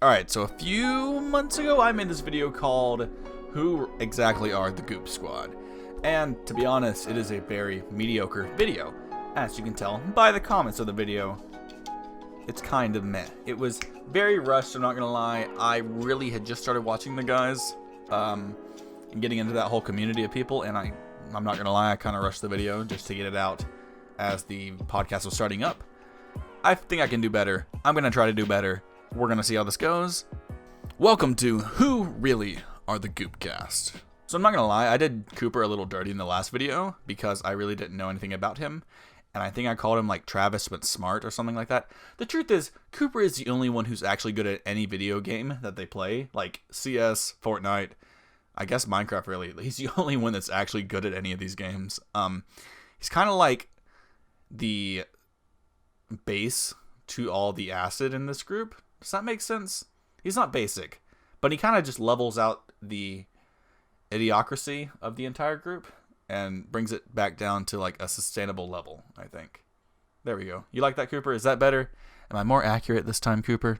Alright, so a few months ago I made this video called Who Exactly Are the Goop Squad? And to be honest, it is a very mediocre video. As you can tell by the comments of the video, it's kind of meh. It was very rushed, I'm not gonna lie. I really had just started watching the guys and getting into that whole community of people, and I'm not gonna lie, I kind of rushed the video just to get it out as the podcast was starting up. I think I can do better. I'm gonna try to do better. We're gonna see how this goes. Welcome to Who Really Are the Goopcast. So I'm not gonna lie, I did Cooper a little dirty in the last video because I really didn't know anything about him. And I think I called him like Travis but smart or something like that. The truth is, Cooper is the only one who's actually good at any video game that they play. Like CS, Fortnite, I guess Minecraft really. He's the only one that's actually good at any of these games. He's kind of like the base to all the acid in this group. Does that make sense? He's not basic, but he kind of just levels out the idiocracy of the entire group and brings it back down to like a sustainable level, I think. There we go. You like that, Cooper? Is that better? Am I more accurate this time, Cooper?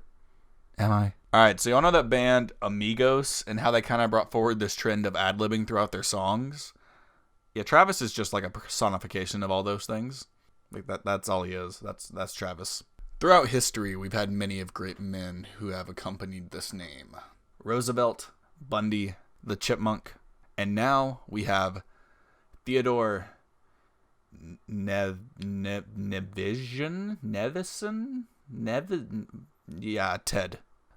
Am I? Alright, so y'all know that band Amigos and how they kind of brought forward this trend of ad-libbing throughout their songs? Yeah, Travis is just like a personification of all those things. Like that's all he is. That's Travis. Throughout history, we've had many of great men who have accompanied this name. Roosevelt, Bundy, the Chipmunk, and now we have Theodore Ted.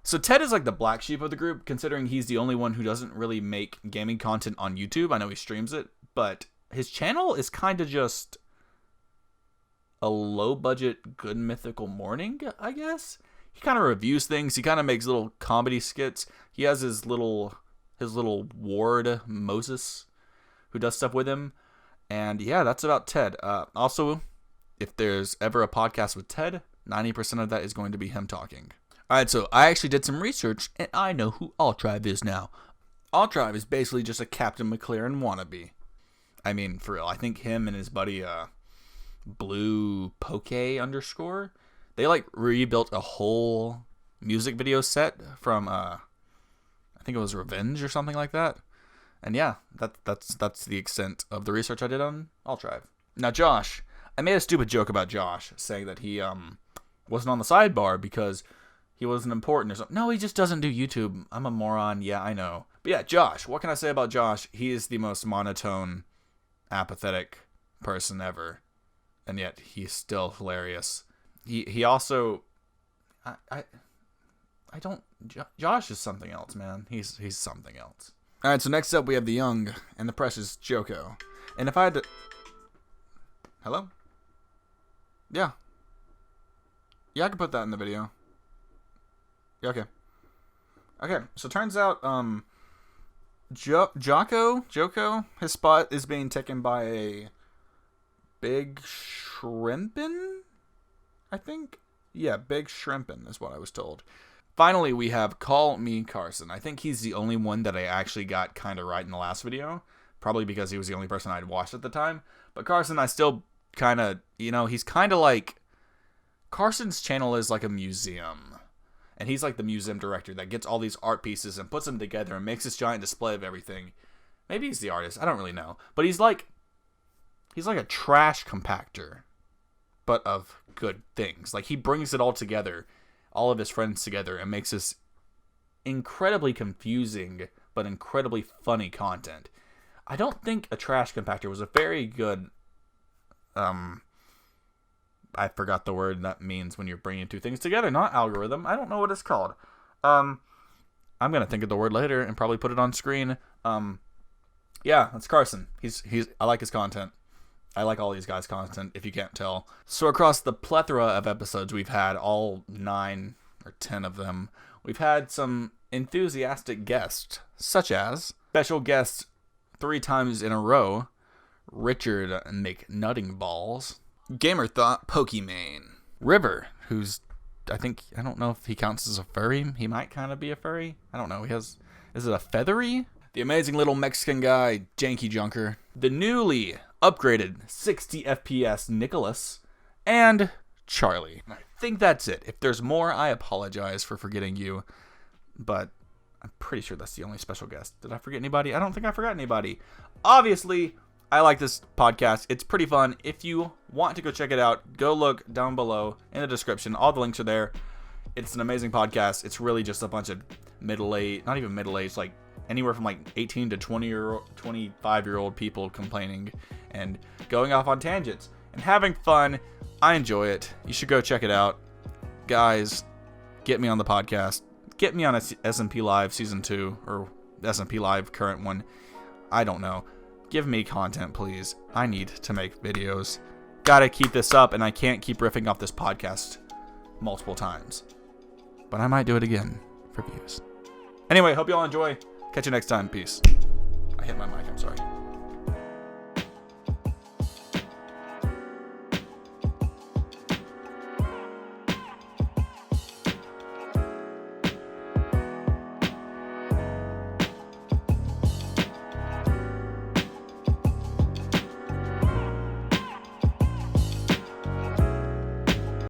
So Ted is like the black sheep of the group, considering he's the only one who doesn't really make gaming content on YouTube. I know he streams it, but his channel is kind of just a low-budget Good Mythical Morning, I guess. He kind of reviews things. He kind of makes little comedy skits. He has his little ward, Moses, who does stuff with him. And yeah, that's about Ted. Also, if there's ever a podcast with Ted, 90% of that is going to be him talking. Alright, so I actually did some research, and I know who Altrive is now. Altrive is basically just a Captain McLaren wannabe. I mean, for real. I think him and his buddy, Blue Poke _ they like rebuilt a whole music video set from I think it was Revenge or something like that. And yeah, that's the extent of the research I did on Altrive. Now Josh, I made a stupid joke about Josh saying that he wasn't on the sidebar because he wasn't important or something. No, he just doesn't do YouTube. I'm a moron. Yeah, I know. But yeah, Josh, what can I say about Josh? He is the most monotone, apathetic person ever. And yet he's still hilarious. He also, Josh is something else, man. He's something else. All right, so next up we have the young and the precious Joko. And if I had to, hello? Yeah, I can put that in the video. Yeah, okay. Okay, so turns out Joko, his spot is being taken by a Big Shrimpin', I think? Yeah, Big Shrimpin' is what I was told. Finally, we have Call Me Carson. I think he's the only one that I actually got kind of right in the last video. Probably because he was the only person I'd watched at the time. But Carson, I still kind of, he's kind of like, Carson's channel is like a museum. And he's like the museum director that gets all these art pieces and puts them together and makes this giant display of everything. Maybe he's the artist. I don't really know. But he's like a trash compactor, but of good things. Like, he brings it all together, all of his friends together, and makes this incredibly confusing, but incredibly funny content. I don't think a trash compactor was a very good, I forgot the word that means when you're bringing two things together, not algorithm. I don't know what it's called. I'm going to think of the word later and probably put it on screen. Yeah, that's Carson. I like his content. I like all these guys' content, if you can't tell. So across the plethora of episodes we've had, all 9 or 10 of them, we've had some enthusiastic guests, such as special guest 3 times in a row, Richard McNuttingballs, Gamer Thought Pokimane, River, who's, I don't know if he counts as a furry. He might kind of be a furry. I don't know. Is it a feathery? The amazing little Mexican guy, Janky Junker, the newly upgraded 60 FPS Nicholas, and Charlie. I think that's it. If there's more, I apologize for forgetting you. but I'm pretty sure that's the only special guest. Did I forget anybody? I don't think I forgot anybody. Obviously, I like this podcast. It's pretty fun. If you want to go check it out, go look down below in the description. All the links are there. It's an amazing podcast. It's really just a bunch of middle-aged, not even middle-aged, like anywhere from like 18 to 25-year-old people complaining and going off on tangents and having fun. I enjoy it. You should go check it out. Guys, get me on the podcast. Get me on a SMP Live Season 2 or SMP Live current one. I don't know. Give me content, please. I need to make videos. Gotta keep this up, and I can't keep riffing off this podcast multiple times. But I might do it again for views. Anyway, hope you all enjoy. Catch you next time. Peace. I hit my mic. I'm sorry.